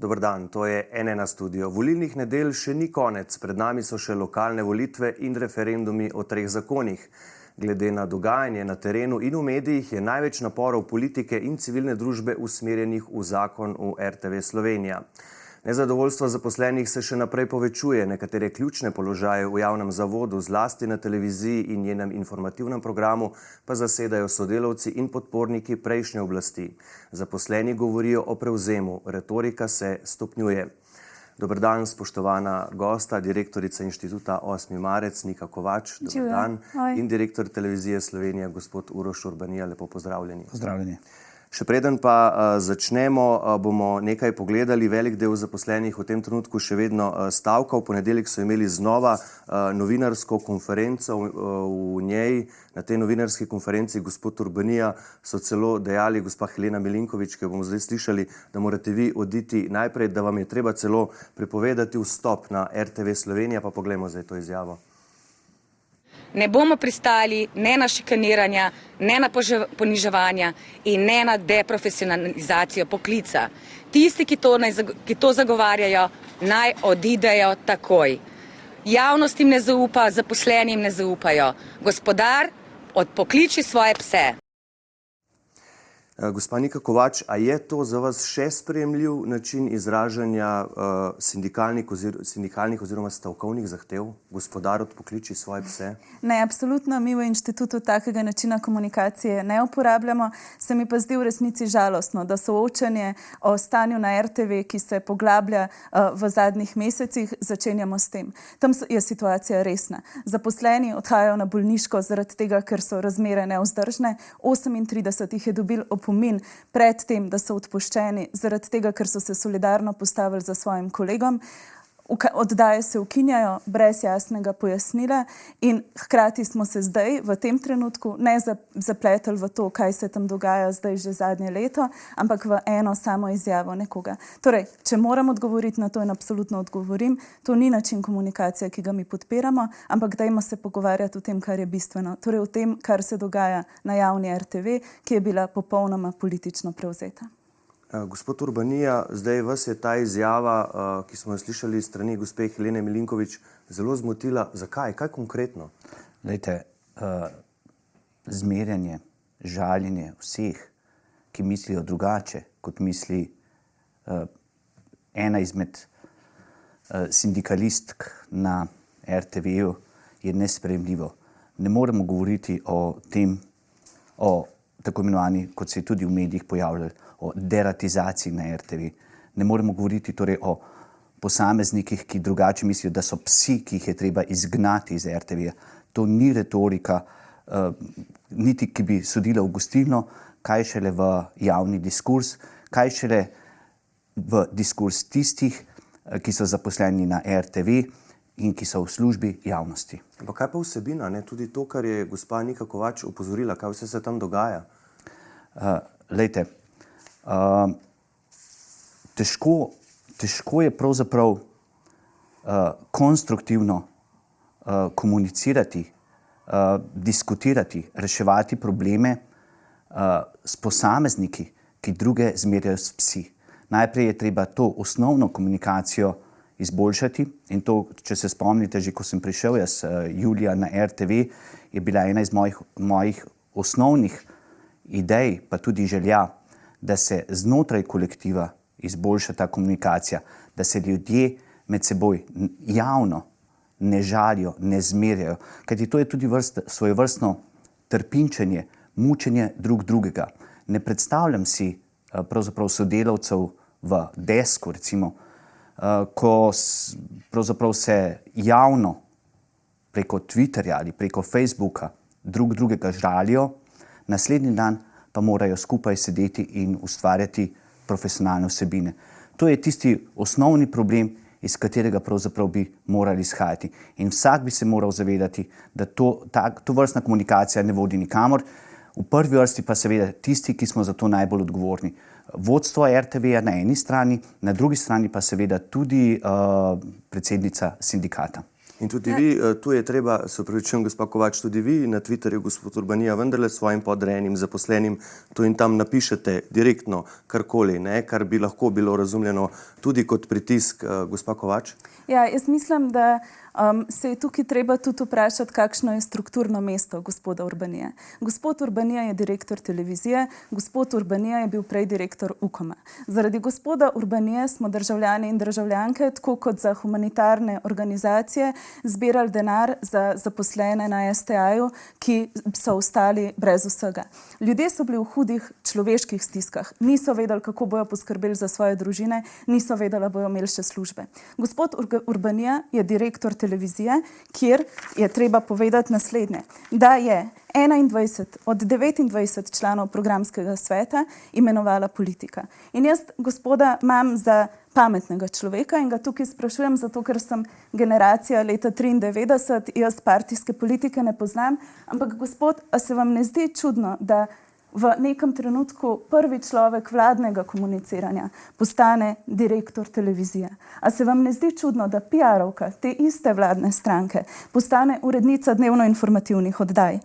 Dober dan, to je N1 studio. Volilnih nedelj še ni konec, pred nami so še lokalne volitve in referendumi o 3 zakonih. Glede na dogajanje na terenu in v medijih je največ naporov politike in civilne družbe usmerjenih v zakon o RTV Slovenija. Nezadovoljstvo zaposlenih se še naprej povečuje, nekatere ključne položaje v javnem zavodu, zlasti na televiziji in njenem informativnem programu, pa zasedajo sodelavci in podporniki prejšnje oblasti. Zaposleni govorijo o prevzemu, retorika se stopnjuje. Dober dan, spoštovana gosta, direktorica inštituta 8. marec, Nika Kovač, dober dan, in direktor televizije Slovenija, gospod Uroš Urbanija, lepo pozdravljeni. Pozdravljeni. Še preden pa začnemo, bomo nekaj pogledali. Velik del zaposlenih v tem trenutku še vedno stavka. V ponedeljek so imeli znova novinarsko konferenco. V njej, na tej novinarski konferenci, gospod Urbanija, so celo dejali, gospa Helena Milinković, ki bomo zdaj slišali, da morate vi oditi najprej, da vam je treba celo prepovedati vstop na RTV Slovenija. Pa poglejmo zdaj to izjavo. Ne bomo pristali ne na šikaniranja, ne na poniževanja in ne na deprofesionalizacijo poklica. Tisti, ki to zagovarjajo, naj odidejo takoj. Javnost jim ne zaupa, zaposleni jim ne zaupajo. Gospodar, odpokliči svoje pse. Gospa Nika Kovač, a je to za vas še sprejemljiv način izražanja sindikalnih oziroma stavkovnih zahtev? Gospodar, odpokliči svoje pse? Ne, absolutno. Mi v inštitutu takega načina komunikacije ne uporabljamo. Se mi pa zdi v resnici žalostno, da soočanje o stanju na RTV, ki se poglablja v zadnjih mesecih, začenjamo s tem. Tam je situacija resna. Zaposleni odhajajo na bolniško zaradi tega, ker so razmere nevzdržne. 38 jih je dobil opomin pred tem, da so odpuščeni, zaradi tega, ker so se solidarno postavili za svojim kolegom. Oddaje se ukinjajo brez jasnega pojasnila in hkrati smo se zdaj v tem trenutku ne zapletali v to, kaj se tam dogaja zdaj že zadnje leto, ampak v eno samo izjavo nekoga. Torej, če moram odgovoriti na to in absolutno odgovorim, to ni način komunikacije, ki ga mi podpiramo, ampak dajmo se pogovarjati o tem, kar je bistveno. Torej o tem, kar se dogaja na javni RTV, ki je bila popolnoma politično prevzeta. Gospod Urbanija, zdaj vas je ta izjava, ki smo jo slišali strani gospe Helene Milinković, zelo zmotila. Zakaj? Kaj konkretno? Glejte, zmerjanje, žaljenje vseh, ki mislijo drugače, kot misli ena izmed sindikalistk na RTV-ju, je nesprejemljivo. Ne moremo govoriti o tem, o tako imenovani, kot se je tudi v medijih pojavljali, o deratizaciji na RTV. Ne moremo govoriti torej o posameznikih, ki drugače mislijo, da so psi, ki jih je treba izgnati iz RTV-ja. To ni retorika, niti ki bi sodila v gostilno, kaj šele v javni diskurs, kaj šele v diskurs tistih, ki so zaposleni na RTV in ki so v službi javnosti. Pa kaj pa vsebina, ne? Tudi to, kar je gospa Nika Kovač opozorila, kaj vse se tam dogaja? Lejte, težko je pravzaprav konstruktivno komunicirati, diskutirati, reševati probleme s posamezniki, ki druge zmerjajo s psi. Najprej je treba to osnovno komunikacijo izboljšati in to, če se spomnite, že ko sem prišel jaz julija na RTV, je bila ena iz mojih osnovnih idej, pa tudi želja, da se znotraj kolektiva izboljša ta komunikacija, da se ljudje med seboj javno ne žalijo, ne zmerjajo, kajti to je tudi svojevrstno trpinčenje, mučenje drugega. Ne predstavljam si pravzaprav sodelavcev v Desku, recimo, ko pravzaprav se javno preko Twitterja ali preko Facebooka drugega žalijo, naslednji dan pa morajo skupaj sedeti in ustvarjati profesionalne vsebine. To je tisti osnovni problem, iz katerega pravzaprav bi morali izhajati. In vsak bi se moral zavedati, da to vrstna komunikacija ne vodi nikamor. V prvi vrsti pa seveda tisti, ki smo za to najbolj odgovorni. Vodstvo RTV-ja na eni strani, na drugi strani pa seveda tudi predsednica sindikata. In tudi vi, tu je treba, se upravičujem, gospa Kovač, tudi vi na Twitterju, gospod Urbanija, vendarle svojim podrejenim zaposlenim tu in tam napišete direktno karkoli, ne, kar bi lahko bilo razumljeno tudi kot pritisk, gospa Kovač? Ja, jaz mislim, da se je tukaj treba tudi vprašati, kakšno je strukturno mesto gospoda Urbanije. Gospod Urbanija je direktor televizije, gospod Urbanija je bil prej direktor UKOM-a. Zaradi gospoda Urbanije smo državljani in državljanke, tako kot za humanitarne organizacije, zbirali denar za zaposlene na STA-ju, ki so ostali brez vsega. Ljudje so bili v hudih človeških stiskah, niso vedeli, kako bojo poskrbeli za svoje družine, niso vedeli, da bojo imeli še službe. Gospod Urbanija je direktor televizije, kjer je treba povedati naslednje, da je 21 od 29 članov programskega sveta imenovala politika. In jaz gospoda imam za pametnega človeka in ga tukaj sprašujem, zato ker sem generacija leta 93, jaz partijske politike ne poznam, ampak gospod, a se vam ne zdi čudno, da v nekem trenutku prvi človek vladnega komuniciranja postane direktor televizije? A se vam ne zdi čudno, da PR-ovka te iste vladne stranke postane urednica dnevno-informativnih oddaj?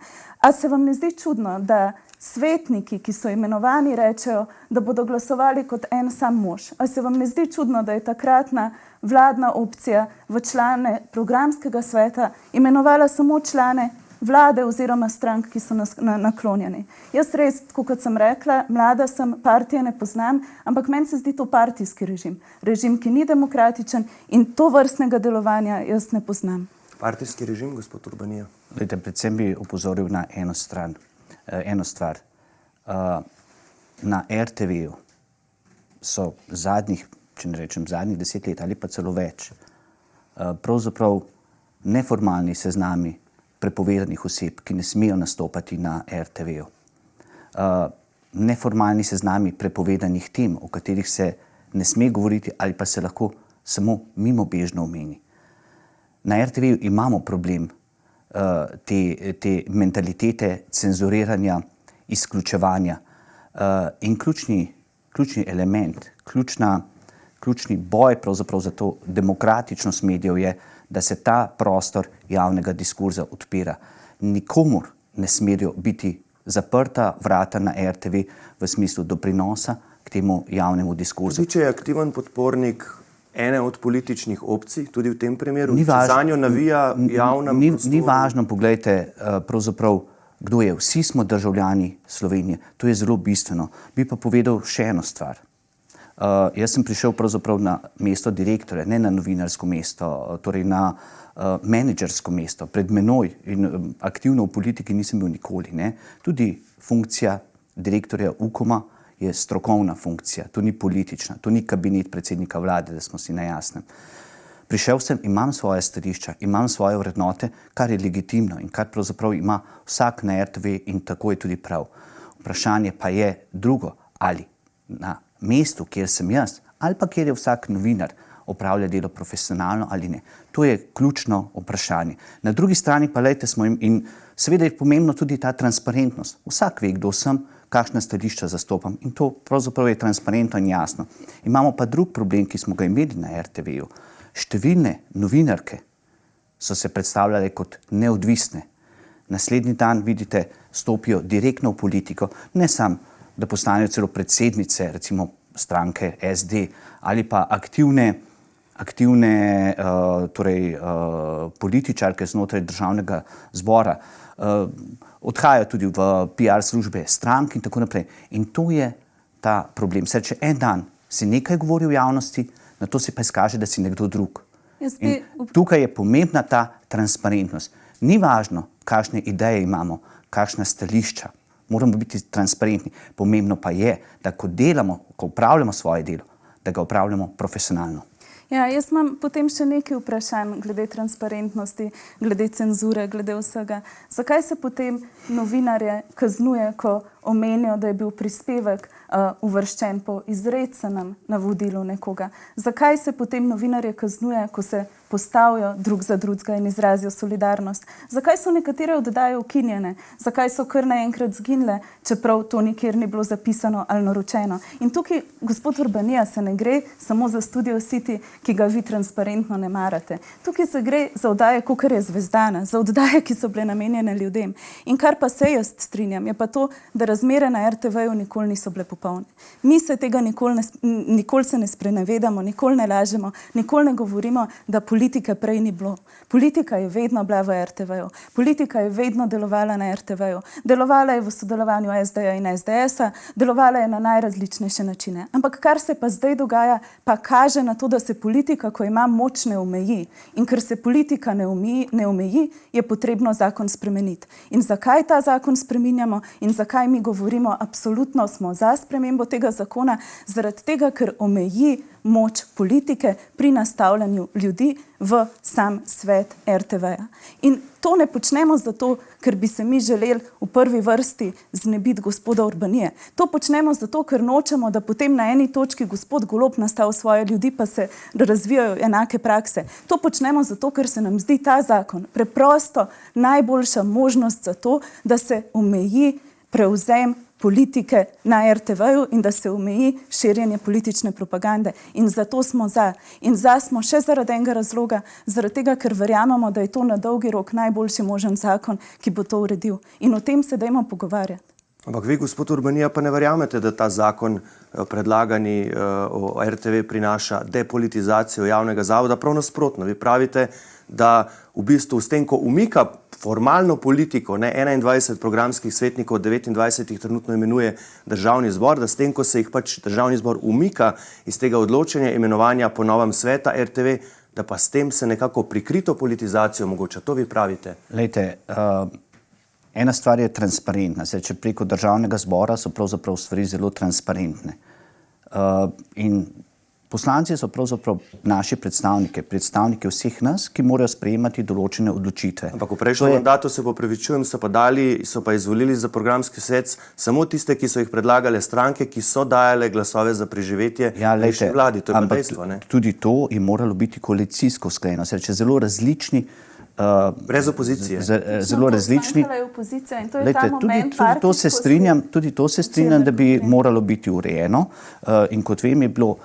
A se vam ne zdi čudno, da svetniki, ki so imenovani, rečejo, da bodo glasovali kot en sam mož? A se vam ne zdi čudno, da je takratna vladna opcija v člane programskega sveta imenovala samo člane vlade oziroma strank, ki so naklonjeni? Jaz res, kot sem rekla, mlada sem, partije ne poznam, ampak meni se zdi to partijski režim. Režim, ki ni demokratičen, in to vrstnega delovanja jaz ne poznam. Partijski režim, gospod Urbanija? Glede, predvsem bi opozoril na eno stvar. Na RTV-ju so zadnjih, če ne rečem zadnjih 10 let ali pa celo več, pravzaprav neformalni seznami prepovedanih oseb, ki ne smejo nastopati na RTV-ju. Neformalni seznami prepovedanih tem, o katerih se ne sme govoriti ali pa se lahko samo mimobežno omeni. Na RTV-ju imamo problem te mentalitete cenzuriranja, izključevanja in ključni element, ključni boj pravzaprav za to demokratičnost medijev je, da se ta prostor javnega diskurza odpira. Nikomur ne smejo biti zaprta vrata na RTV v smislu doprinosa k temu javnemu diskurzu. Tudi če je aktiven podpornik ene od političnih opcij, tudi v tem primeru, za njo navija javna prostor. Ni važno, poglejte, pravzaprav, kdo je. Vsi smo državljani Slovenije. To je zelo bistveno. Bi pa povedal še eno stvar. Jaz sem prišel pravzaprav na mesto direktorja, ne na novinarsko mesto, torej na menedžersko mesto. Pred menoj in aktivno v politiki nisem bil nikoli. Ne. Tudi funkcija direktorja UKOM-a je strokovna funkcija, to ni politična, to ni kabinet predsednika vlade, da smo si na jasnem. Prišel sem, imam svoje stališča, imam svoje vrednote, kar je legitimno in kar pravzaprav ima vsak na RTV in tako je tudi prav. Vprašanje pa je drugo, ali na mestu, kjer sem jaz, ali pa kjer je vsak novinar, opravlja delo profesionalno ali ne. To je ključno vprašanje. Na drugi strani pa lejte smo in seveda je pomembno tudi ta transparentnost. Vsak ve, kdo sem, kakšna stališča zastopam in to pravzaprav je transparentno in jasno. Imamo pa drug problem, ki smo ga imeli na RTV-ju. Številne novinarke so se predstavljale kot neodvisne. Naslednji dan, vidite, stopijo direktno v politiko, ne samo, da postanejo celo predsednice, recimo stranke SD, ali pa aktivne političarke znotraj državnega zbora, odhajajo tudi v PR službe strank in tako naprej. In to je ta problem. Saj, če en dan si nekaj govori v javnosti, na to se pa izkaže, da si nekdo drug. Tukaj je pomembna ta transparentnost. Ni važno, kakšne ideje imamo, kakšna stališča. Moramo biti transparentni. Pomembno pa je, da ko delamo, ko upravljamo svoje delo, da ga upravljamo profesionalno. Ja, jaz imam potem še nekaj vprašanj glede transparentnosti, glede cenzure, glede vsega. Zakaj se potem novinarje kaznuje, ko omenijo, da je bil prispevek uvrščen po izrečenem navodilu nekoga? Zakaj se potem novinarje kaznuje, ko se postavijo drug za drugega in izrazijo solidarnost? Zakaj so nekatere oddaje ukinjene? Zakaj so kar naenkrat zginile, čeprav to nikjer ni bilo zapisano ali naročeno? In tukaj, gospod Urbanija, se ne gre samo za Studio City, ki ga vi transparentno ne marate. Tukaj se gre za oddaje, kakor je Zvezdana, za oddaje, ki so bile namenjene ljudem. In kar pa se jaz strinjam, je pa to, da razmere na RTV-ju nikoli niso bile popolne. Mi se tega nikoli se ne sprenevedamo, nikoli ne lažemo, nikoli ne govorimo, da politike prej ni bilo. Politika je vedno bila v RTV-ju. Politika je vedno delovala na RTV-ju. Delovala je v sodelovanju SD-ja in SDS-a, delovala je na najrazličnejše načine. Ampak kar se pa zdaj dogaja, pa kaže na to, da se politika, ko ima moč, ne omeji. In ker se politika ne omeji, je potrebno zakon spremeniti. In zakaj ta zakon spreminjamo in zakaj mi govorimo, absolutno smo za spremembo tega zakona, zaradi tega, ker omeji moč politike pri nastavljanju ljudi v sam svet RTV-ja. In to ne počnemo zato, ker bi se mi želeli v prvi vrsti znebiti gospoda Urbanije. To počnemo zato, ker nočemo, da potem na eni točki gospod Golob nastavi svoje ljudi, pa se razvijajo enake prakse. To počnemo zato, ker se nam zdi ta zakon preprosto najboljša možnost za to, da se omeji prevzem politike na RTV-ju in da se omeji širjenje politične propagande. In zato smo za. In za smo še zaradi enega razloga, zaradi tega, ker verjamemo, da je to na dolgi rok najboljši možen zakon, ki bo to uredil. In o tem se dajmo pogovarjati. Ampak vi, gospod Urbanija, pa ne verjamete, da ta zakon predlagani o RTV prinaša depolitizacijo javnega zavoda? Prav nasprotno. Vi pravite, da v bistvu s tem, ko umika formalno politiko, ne 21 programskih svetnikov, 29 trenutno imenuje Državni zbor, da s tem, ko se jih pač Državni zbor umika iz tega odločanja imenovanja po novem sveta RTV, da pa s tem se nekako prikrito politizacijo mogoče. To vi pravite? Lejte, ena stvar je transparentna. Če preko Državnega zbora so pravzaprav stvari zelo transparentne. In poslanci so pravzaprav naši predstavniki vseh nas, ki morajo sprejemati določene odločitve. Ampak v prejšnjem mandatu, se popravičujem, so pa izvolili za programski svet samo tiste, ki so jih predlagale stranke, ki so dajale glasove za preživetje prejšnji vladi. To je pa dejstvo, ne? Tudi to je moralo biti koalicijsko usklajeno. Zelo različni brez opozicije. Zelo različni. Tudi to se strinjam, da bi moralo biti urejeno. In kot vem, je bilo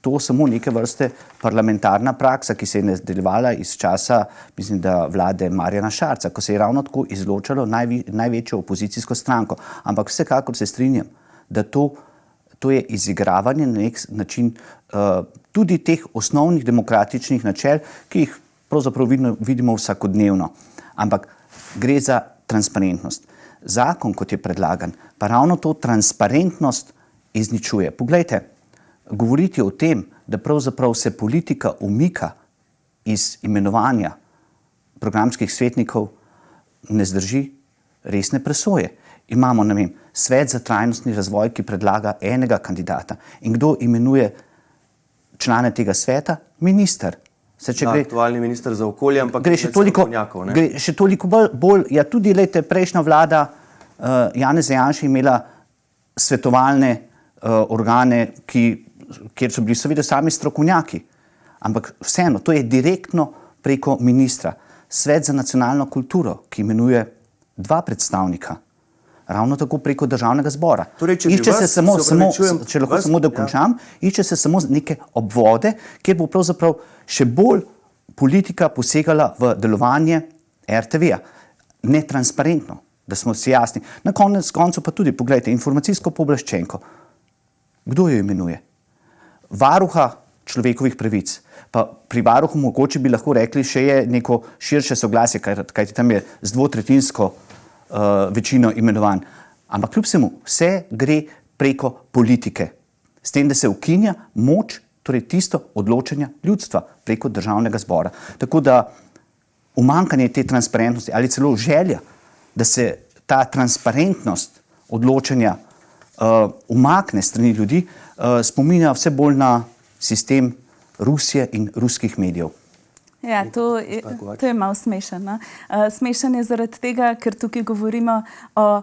to samo neke vrste parlamentarna praksa, ki se je nadaljevala iz časa, mislim, da vlade Marjana Šarca, ko se je ravno tako izločalo največjo opozicijsko stranko. Ampak vsekakor se strinjam, da to je izigravanje na nek način tudi teh osnovnih demokratičnih načel, ki jih pravzaprav vidimo vsakodnevno. Ampak gre za transparentnost. Zakon, kot je predlagan, pa ravno to transparentnost izničuje. Poglejte, govoriti o tem, da pravzaprav se politika umika iz imenovanja programskih svetnikov, ne zdrži resne presoje. Imamo, ne vem, Svet za trajnostni razvoj, ki predlaga enega kandidata. In kdo imenuje člane tega sveta? Minister. Aktualni minister za okolje, ampak gre še toliko bolj. Ja, tudi prejšnja vlada Janeza Janše imela svetovalne organe, kjer so bili seveda sami strokovnjaki. Ampak vseeno, to je direktno preko ministra. Svet za nacionalno kulturo, ki imenuje 2 predstavnika, ravno tako preko Državnega zbora. Išče se samo neke obvode, kjer bo pravzaprav še bolj politika posegala v delovanje RTV-ja. Netransparentno, da smo si jasni. Na koncu pa tudi, pogledajte, informacijsko pooblaščenko. Kdo jo imenuje? Varuha človekovih pravic. Pa pri varuhu mogoče bi lahko rekli, še je neko širše soglasje, kajti tam je z 2/3 večino imenovan. Ampak kljub vsemu, vse gre preko politike. S tem, da se ukinja moč, torej tisto odločanja ljudstva preko Državnega zbora. Tako da umanjkanje te transparentnosti ali celo želja, da se ta transparentnost odločanja umakne strani ljudi, spominja vse bolj na sistem Rusije in ruskih medijev. Ja, to je malo smešno. Smešen je zaradi tega, ker tukaj govorimo o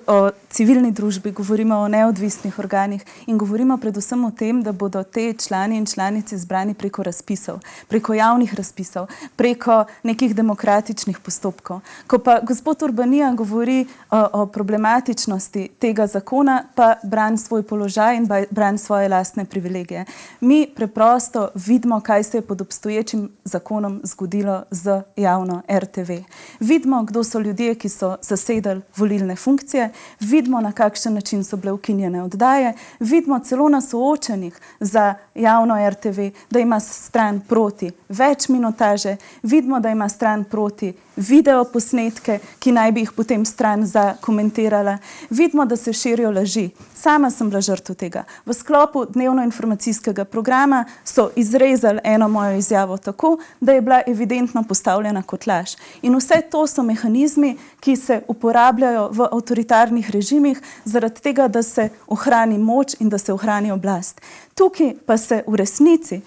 o civilni družbi, govorimo o neodvisnih organih in govorimo predvsem o tem, da bodo te člani in članice izbrani preko razpisov, preko javnih razpisov, preko nekih demokratičnih postopkov. Ko pa gospod Urbanija govori o problematičnosti tega zakona, pa brani svoj položaj in brani svoje lastne privilegije. Mi preprosto vidimo, kaj se je pod obstoječim zakonom zgodilo z javno RTV. Vidimo, kdo so ljudje, ki so zasedali volilne funkcije, vidimo, na kakšen način so bile ukinjene oddaje, vidimo celo na soočenjih za javno RTV, da ima stran proti več minutaže, vidimo, da ima stran proti video posnetke, ki naj bi jih potem stran zakomentirala. Vidimo, da se širijo laži. Sama sem bila žrtev tega. V sklopu dnevno-informacijskega programa so izrezali eno mojo izjavo tako, da je bila evidentno postavljena kot laž. In vse to so mehanizmi, ki se uporabljajo v avtoritarnih režimih zaradi tega, da se ohrani moč in da se ohrani oblast. Tukaj pa se v resnici,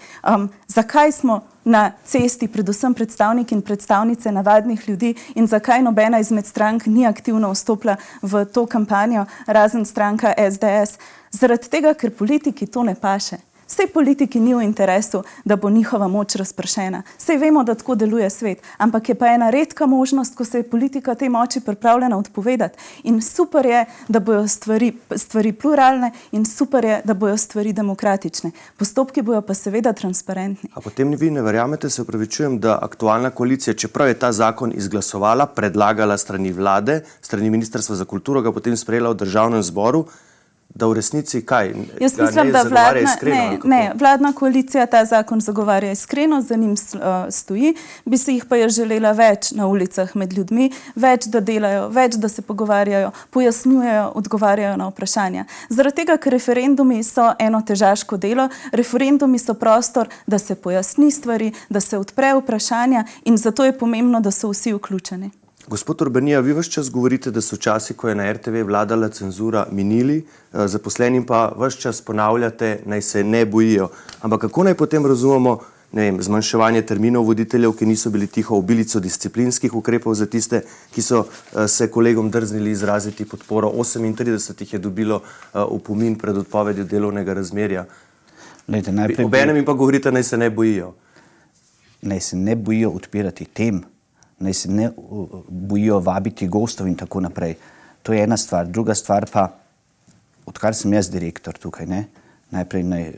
zakaj smo na cesti predvsem predstavniki in predstavnice navadnih ljudi in zakaj nobena izmed strank ni aktivno vstopila v to kampanjo, razen stranka SDS, zaradi tega, ker politiki to ne paše. Sej politiki ni v interesu, da bo njihova moč razpršena. Sej vemo, da tako deluje svet, ampak je pa ena redka možnost, ko se je politika tej moči pripravljena odpovedati. In super je, da bojo stvari pluralne in super je, da bojo stvari demokratične. Postopki bojo pa seveda transparentni. A potem vi ne verjamete, se opravičujem, da aktualna koalicija, čeprav je ta zakon izglasovala, predlagala strani vlade, strani Ministrstva za kulturo, ga potem sprejela v Državnem zboru, da v resnici kaj? Jaz mislim, da vladna koalicija ta zakon zagovarja iskreno, za njim stoji, bi se jih pa je želela več na ulicah med ljudmi, več da delajo, več da se pogovarjajo, pojasnjujejo, odgovarjajo na vprašanja. Zaradi tega, ker referendumi so eno težaško delo, referendumi so prostor, da se pojasni stvari, da se odpre vprašanja in zato je pomembno, da so vsi vključeni. Gospod Urbanija, vi ves čas govorite, da so časi, ko je na RTV vladala cenzura, minili, zaposlenim pa ves čas ponavljate, naj se ne bojijo. Ampak kako naj potem razumemo, ne vem, zmanjševanje terminov voditeljev, ki niso bili tiho, obilico disciplinskih ukrepov za tiste, ki so se kolegom drznili izraziti podporo, 38 jih je dobilo opomin pred odpovedjo delovnega razmerja. Obenem jim pa govorite, naj se ne bojijo. Naj se ne bojijo odpirati tem, naj se ne bojijo vabiti gostov in tako naprej. To je ena stvar. Druga stvar pa, odkar sem jaz direktor tukaj, najprej naj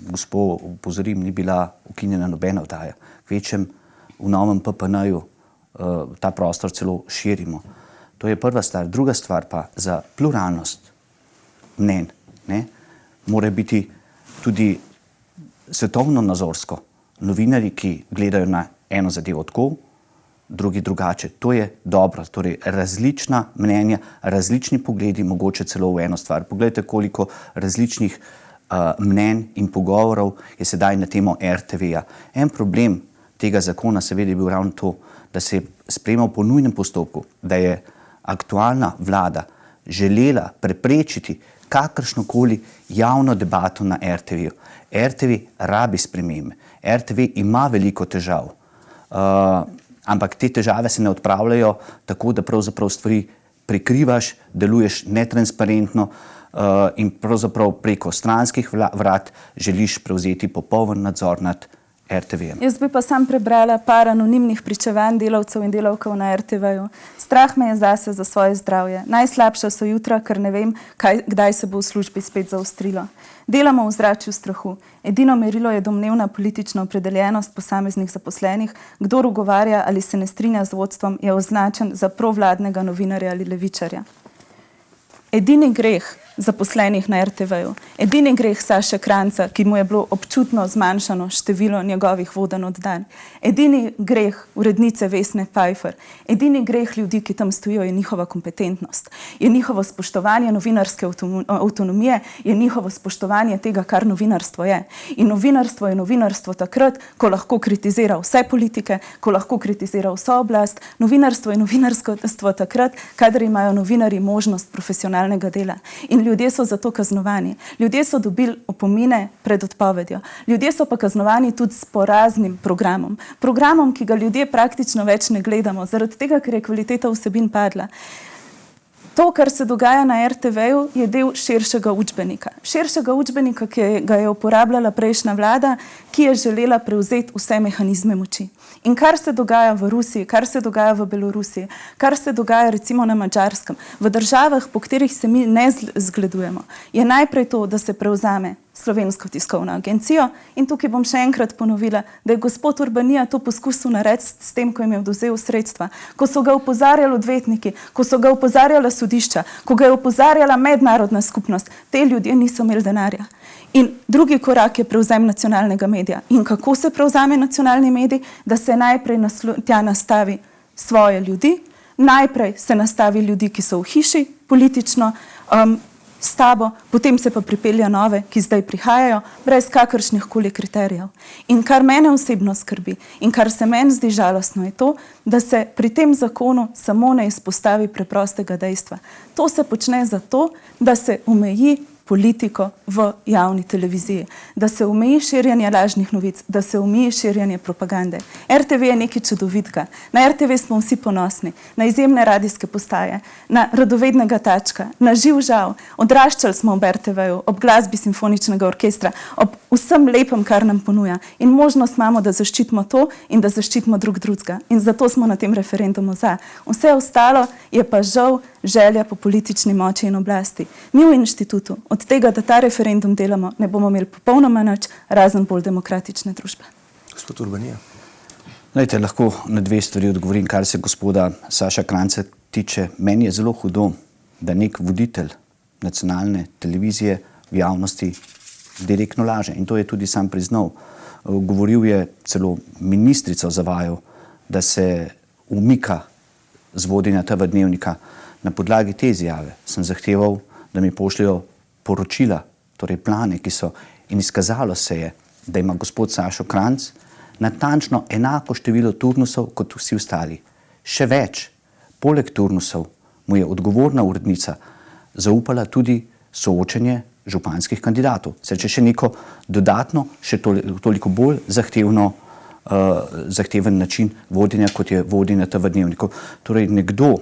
gospo upozorim, ni bila ukinjena nobena oddaja. Kvečem v novem PPN-ju ta prostor celo širimo. To je prva stvar. Druga stvar pa za pluralnost mnenj, mora biti tudi svetovno nazorsko. Novinarji, ki gledajo na eno zadevo tako, drugi drugače. To je dobro. Torej, različna mnenja, različni pogledi, mogoče celo v eno stvar. Poglejte, koliko različnih mnenj in pogovorov je sedaj na temo RTV-ja. En problem tega zakona seveda je bil ravno to, da se je sprejemal po nujnem postopku, da je aktualna vlada želela preprečiti kakršnokoli javno debato na RTV-ju. RTV rabi spremembe. RTV ima veliko težav. Ampak te težave se ne odpravljajo tako, da pravzaprav stvari prikrivaš, deluješ netransparentno in pravzaprav preko stranskih vrat želiš prevzeti popoln nadzor nad RTV-jem. Jaz bi pa sam prebrala par anonimnih pričevanj delavcev in delavkov na RTV-ju. Strah me je zase za svoje zdravje. Najslabša so jutra, ker ne vem, kdaj se bo v službi spet zaostrilo. Delamo v zračju strahu. Edino merilo je domnevna politična opredeljenost posameznih zaposlenih. Kdor ugovarja ali se ne strinja z vodstvom, je označen za provladnega novinarja ali levičarja. Edini greh zaposlenih na RTV-ju, edini greh Saše Kranjca, ki mu je bilo občutno zmanjšano število njegovih vodenj oddanj, edini greh urednice Vesne Pfeiffer, edini greh ljudi, ki tam stojijo, je njihova kompetentnost, je njihovo spoštovanje novinarske avtonomije, je njihovo spoštovanje tega, kar novinarstvo je. In novinarstvo je novinarstvo takrat, ko lahko kritizira vse politike, ko lahko kritizira vso oblast. Novinarstvo je novinarstvo takrat, kadar imajo novinarji možnost profesionalnega dela. In ljudje so zato kaznovani. Ljudje so dobili opomine pred odpovedjo. Ljudje so pa kaznovani tudi s poraznim programom. Programom, ki ga ljudje praktično več ne gledamo, zaradi tega, ker je kvaliteta vsebin padla. To, kar se dogaja na RTV-ju, je del širšega učbenika. Širšega učbenika, ki ga je uporabljala prejšnja vlada, ki je želela prevzeti vse mehanizme moči. In kar se dogaja v Rusiji, kar se dogaja v Belorusiji, kar se dogaja recimo na Madžarskem, v državah, po katerih se mi ne zgledujemo, je najprej to, da se prevzame Slovensko tiskovno agencijo. In tukaj bom še enkrat ponovila, da je gospod Urbanija to poskusil narediti s tem, ko jim je odvzel sredstva, ko so ga opozarjali odvetniki, ko so ga opozarjala sodišča, ko ga je opozarjala mednarodna skupnost. Te ljudje niso imeli denarja. In drugi korak je prevzem nacionalnega medija. In kako se prevzame nacionalni medij? Da se najprej tja nastavi svoje ljudi, najprej se nastavi ljudi, ki so v hiši politično, s tabo, potem se pa pripelja nove, ki zdaj prihajajo, brez kakršnih koli kriterijev. In kar mene osebno skrbi in kar se meni zdi žalostno, je to, da se pri tem zakonu samo ne izpostavi preprostega dejstva. To se počne zato, da se omeji politiko v javni televiziji, da se omeji širjenje lažnih novic, da se omeji širjenje propagande. RTV je nekaj čudovitega. Na RTV smo vsi ponosni, na izjemne radijske postaje, na radovednega Tačka, na Živ žal. Odraščali smo ob RTV-ju, ob glasbi simfoničnega orkestra, ob vsem lepem, kar nam ponuja. In možnost imamo, da zaščitimo to in da zaščitimo drug drugega. In zato smo na tem referendumu za. Vse ostalo je pa žal želja po politični moči in oblasti. Mi v inštitutu od tega, da ta referendum delamo, ne bomo imeli popolnoma nič, razen bolj demokratične družbe. Gospod Urbanija. Lejte, lahko na dve stvari odgovorim, kar se gospoda Saša Kranjca tiče. Meni je zelo hudo, da nek voditelj nacionalne televizije v javnosti direktno laže. In to je tudi sam priznal. Govoril je, celo ministrico zavajal, da se umika z vodenja TV Dnevnika. Na podlagi te izjave sem zahteval, da mi pošljajo poročila, torej plane, ki so, in izkazalo se je, da ima gospod Sašo Kranjc natančno enako število turnusov kot vsi ostali. Še več, poleg turnusov mu je odgovorna urednica zaupala tudi soočenje županskih kandidatov. Če še neko dodatno, še toliko bolj zahteven način vodenja, kot je vodenje TV Dnevnikov. Torej nekdo,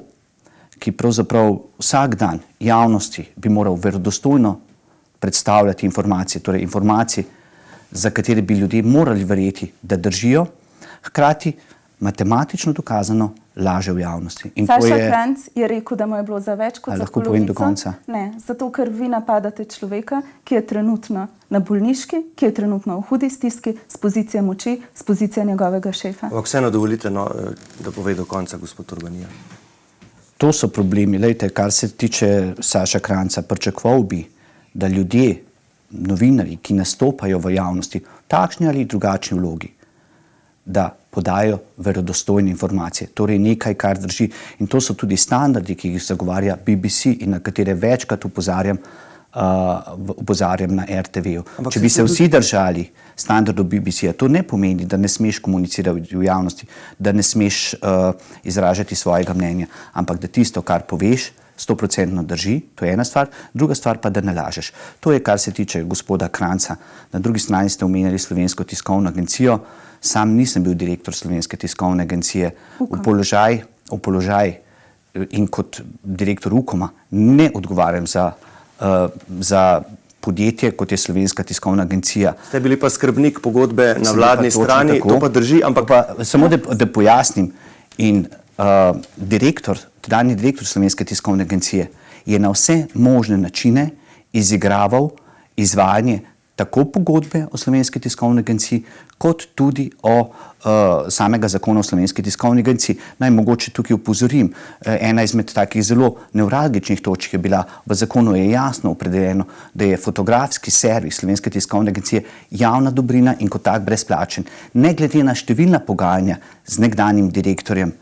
ki pravzaprav vsak dan javnosti bi moral verodostojno predstavljati informacije, torej informacije, za katere bi ljudje morali verjeti, da držijo, hkrati matematično dokazano laže v javnosti. Saša Kranjc je rekel, da mu je bilo za več kot za polovico. Ne, zato ker vi napadate človeka, ki je trenutno na bolniški, ki je trenutno v hudi stiski, z pozicije moči, z pozicije njegovega šefa. Ampak vseeno dovolite, da pove do konca gospod Urbanija. To so problemi. Lejte, kar se tiče Saša Kranjca, pričakoval bi, da ljudje, novinarji, ki nastopajo v javnosti v takšni ali drugačni vlogi, da podajo verodostojne informacije. Torej nekaj, kar drži. In to so tudi standardi, ki jih zagovarja BBC in na katere večkrat opozarjam na RTV-ju. Če bi se vsi držali standardov BBC-ja, to ne pomeni, da ne smeš komunicirati v javnosti, da ne smeš izražati svojega mnenja, ampak da tisto, kar poveš, 100% drži, to je ena stvar, druga stvar pa, da ne lažeš. To je, kar se tiče gospoda Kranjca. Na drugi strani ste omenjali Slovensko tiskovno agencijo. Sam nisem bil direktor Slovenske tiskovne agencije. V položaj in kot direktor UKOM-a ne odgovarjam za podjetje, kot je Slovenska tiskovna agencija. Ste bili pa skrbnik pogodbe na vladni strani, to pa drži, ampak... Samo da pojasnim, in tedanji direktor Slovenske tiskovne agencije je na vse možne načine izigraval izvajanje tako pogodbe o Slovenski tiskovni agenciji, kot tudi o samega zakona o Slovenski tiskovni agenciji. Naj mogoče tukaj upozorim, ena izmed takih zelo nevralgičnih točk je bila, v zakonu je jasno opredeljeno, da je fotografski servis Slovenske tiskovne agencije javna dobrina in kot tak brezplačen. Ne glede na številna pogajanja z nekdanjim direktorjem,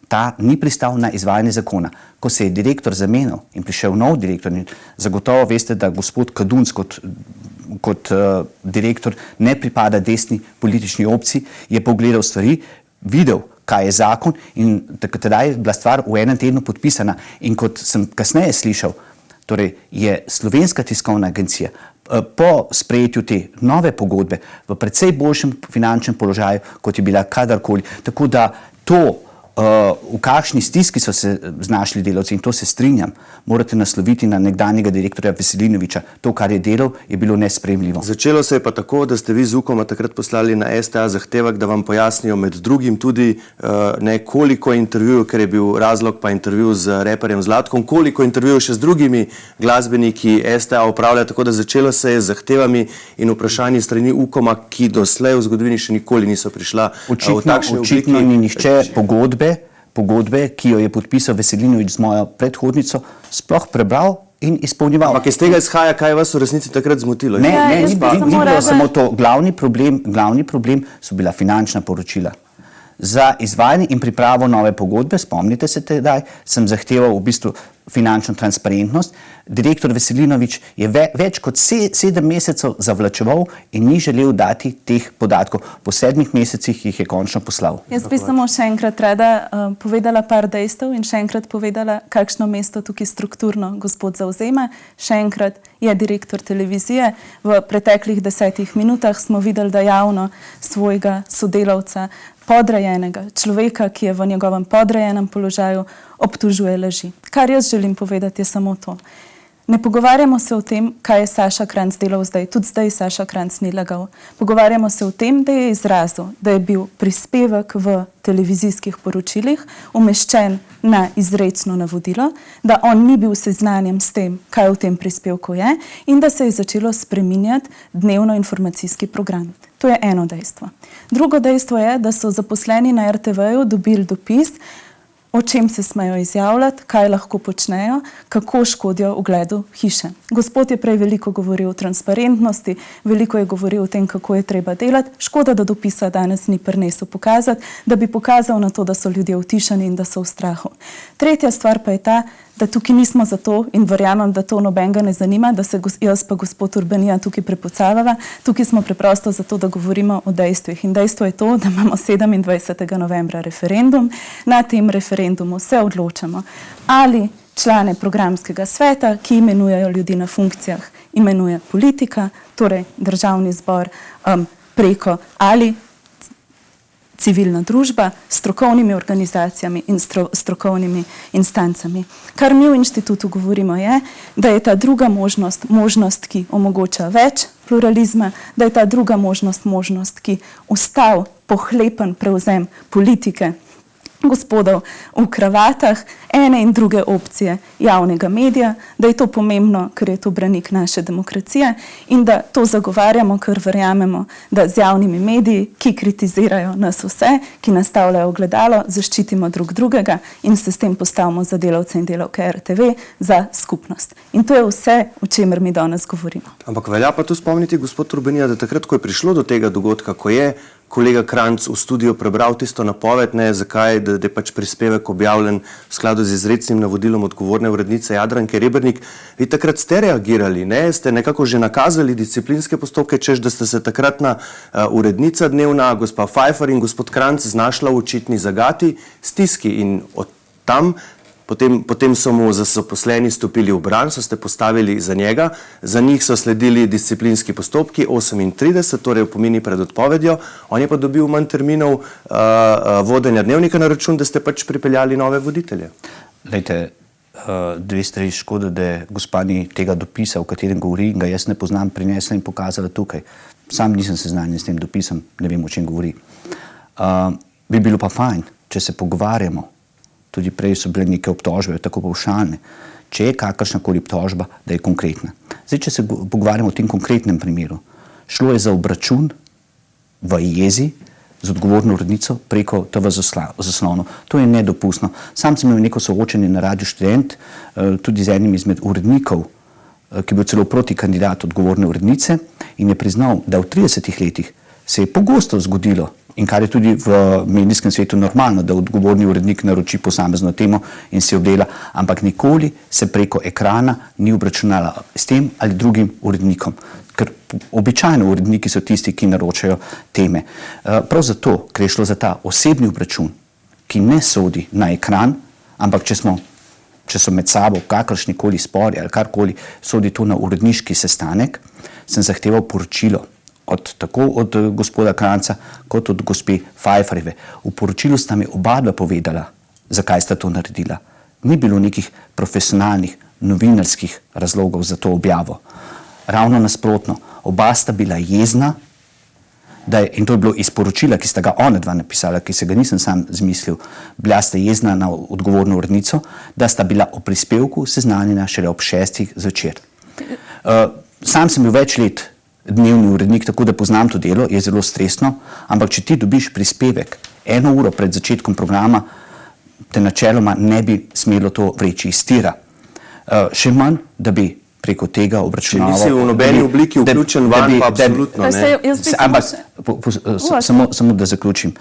ta ni pristal na izvajanje zakona. Ko se je direktor zamenjal in prišel nov direktor, in zagotovo veste, da gospod Kadunc kot direktor ne pripada desni politični opciji, je pogledal stvari, videl, kaj je zakon, in tedaj je bila stvar v enem tednu podpisana. In kot sem kasneje slišal, torej je Slovenska tiskovna agencija po sprejetju te nove pogodbe v precej boljšem finančnem položaju, kot je bila kadarkoli. Tako da to v kakšni stiski so se znašli delavci, in to se strinjam, morate nasloviti na nekdanjega direktorja Veselinoviča. To, kar je delal, je bilo nesprejemljivo. Začelo se je pa tako, da ste vi z Ukoma takrat poslali na STA zahtevek, da vam pojasnijo med drugim tudi koliko intervjujev, ker je bil razlog pa intervju z reperjem Zlatkom, koliko intervjujev še z drugimi glasbeniki STA opravlja, tako da začelo se je z zahtevami in vprašanji strani Ukoma, ki doslej v zgodovini še nikoli niso prišla v takšni obliki. Očitno ni nihče pogodbe, ki jo je podpisal Veselinovič z mojo predhodnico, sploh prebral in izpolnjeval. Ampak iz tega izhaja, kaj vas v resnici takrat zmotilo? Ne, ni bilo samo to. Glavni problem so bila finančna poročila. Za izvajanje in pripravo nove pogodbe, spomnite se tedaj, sem zahteval v bistvu finančno transparentnost. Direktor Veselinovič je več kot 7 mesecev zavlačeval in ni želel dati teh podatkov. Po 7 mesecih jih je končno poslal. Jaz bi samo še enkrat rada povedala par dejstev in še enkrat povedala, kakšno mesto tukaj strukturno gospod zavzema. Še enkrat je direktor televizije. V preteklih 10 minutah smo videli, da javno svojega sodelavca, podrejenega človeka, ki je v njegovem podrejenem položaju, obtožuje laži. Kar jaz želim povedati je samo to. Ne pogovarjamo se o tem, kaj je Saša Kranjc delal zdaj. Tudi zdaj Saša Kranjc ni lagal. Pogovarjamo se o tem, da je izrazil, da je bil prispevek v televizijskih poročilih umeščen na izrecno navodilo, da on ni bil seznanjen s tem, kaj v tem prispevku je, in da se je začelo spreminjati dnevno informacijski program. To je eno dejstvo. Drugo dejstvo je, da so zaposleni na RTV-ju dobili dopis, o čem se smejo izjavljati, kaj lahko počnejo, kako škodijo ugledu hiše. Gospod je prej veliko govoril o transparentnosti, veliko je govoril o tem, kako je treba delati. Škoda, da dopisa danes ni prinesel pokazati, da bi pokazal na to, da so ljudje utišani in da so v strahu. Tretja stvar pa je ta, da tukaj nismo zato in verjamem, da to nobenega ne zanima, da se jaz pa gospod Urbanija tukaj prepocavava. Tukaj smo preprosto zato, da govorimo o dejstvih. In dejstvo je to, da imamo 27. novembra referendum. Na tem referendumu se odločamo, ali člane programskega sveta, ki imenujejo ljudi na funkcijah, imenuje politika, torej državni zbor preko, ali civilna družba s strokovnimi organizacijami in strokovnimi instancami. Kar mi v inštitutu govorimo je, da je ta druga možnost, ki omogoča več pluralizma, da je ta druga možnost, ki ustav pohlepen prevzem politike gospodov v kravatah, ene in druge opcije javnega medija, da je to pomembno, ker je to branik naše demokracije in da to zagovarjamo, ker verjamemo, da z javnimi mediji, ki kritizirajo nas vse, ki nastavljajo ogledalo, zaščitimo drug drugega in se s tem postavimo za delavce in delavke RTV, za skupnost. In to je vse, o čemer mi danes govorimo. Ampak velja pa tu spomniti, gospod Urbanija, da takrat, ko je prišlo do tega dogodka, ko je kolega Kranjc v studiu prebral tisto napoved, zakaj, da je pač prispevek objavljen v skladu z izrecnim navodilom odgovorne urednice Jadranke Rebernik. Vi takrat ste reagirali, ste nekako že nakazali disciplinske postopke, češ da ste se takratna urednica Dnevna, gospa Pfeiffer in gospod Kranjc znašla v očitni zagati, stiski in od tam Potem so mu zaposleni stopili v bran, so ste postavili za njega, za njih so sledili disciplinski postopki, 38, torej opomini pred odpovedjo, on je pa dobil manj terminov vodenja Dnevnika na račun, da ste pač pripeljali nove voditelje. Lejte, dve stvari, škoda, da je gospa ni tega dopisa, o katerem govori, ga jaz ne poznam, prinesla in pokazala tukaj. Sam nisem seznanjen s tem dopisom, ne vem, o čem govori. Bi bilo pa fajn, če se pogovarjamo. Tudi prej so bile neke obtožbe, tako pavšalne. Če je kakršnakoli obtožba, da je konkretna. Zdaj, če se pogovarjamo o tem konkretnem primeru, šlo je za obračun v jezi z odgovorno urednico preko TV zaslonu. To je nedopustno. Sam sem imel neko soočenje na Radiu Študent, tudi z enim izmed urednikov, ki je bil celo proti kandidatu odgovorne urednice in je priznal, da v 30 letih se je pogosto zgodilo, in kar je tudi v medijskem svetu normalno, da odgovorni urednik naroči posamezno temo in si obdela, ampak nikoli se preko ekrana ni obračunala s tem ali drugim urednikom. Ker običajno uredniki so tisti, ki naročajo teme. Prav zato, ker je šlo za ta osebni obračun, ki ne sodi na ekran, ampak če so med sabo kakršnikoli spori ali karkoli, sodi to na uredniški sestanek, sem zahteval poročilo tako od gospoda Kranjca kot od gospe Pfeifferjeve. V poročilu sta mi oba povedala, zakaj sta to naredila. Ni bilo nekih profesionalnih, novinarskih razlogov za to objavo. Ravno nasprotno, oba sta bila jezna, in to je bilo iz poročila, ki sta ga ona dva napisala, ki se ga nisem sam zmislil, bila sta jezna na odgovorno urednico, da sta bila o prispevku seznanjena šele ob 6. zvečer. Sam sem bil več let dnevni urednik, tako da poznam to delo, je zelo stresno, ampak če ti dobiš prispevek 1 uro pred začetkom programa, te načeloma ne bi smelo to vreči iz tira. Še manj, da bi preko tega obračunaval. Če nisi v nobeni obliki vključen van, pa absolutno ne. Ampak, samo da zaključim,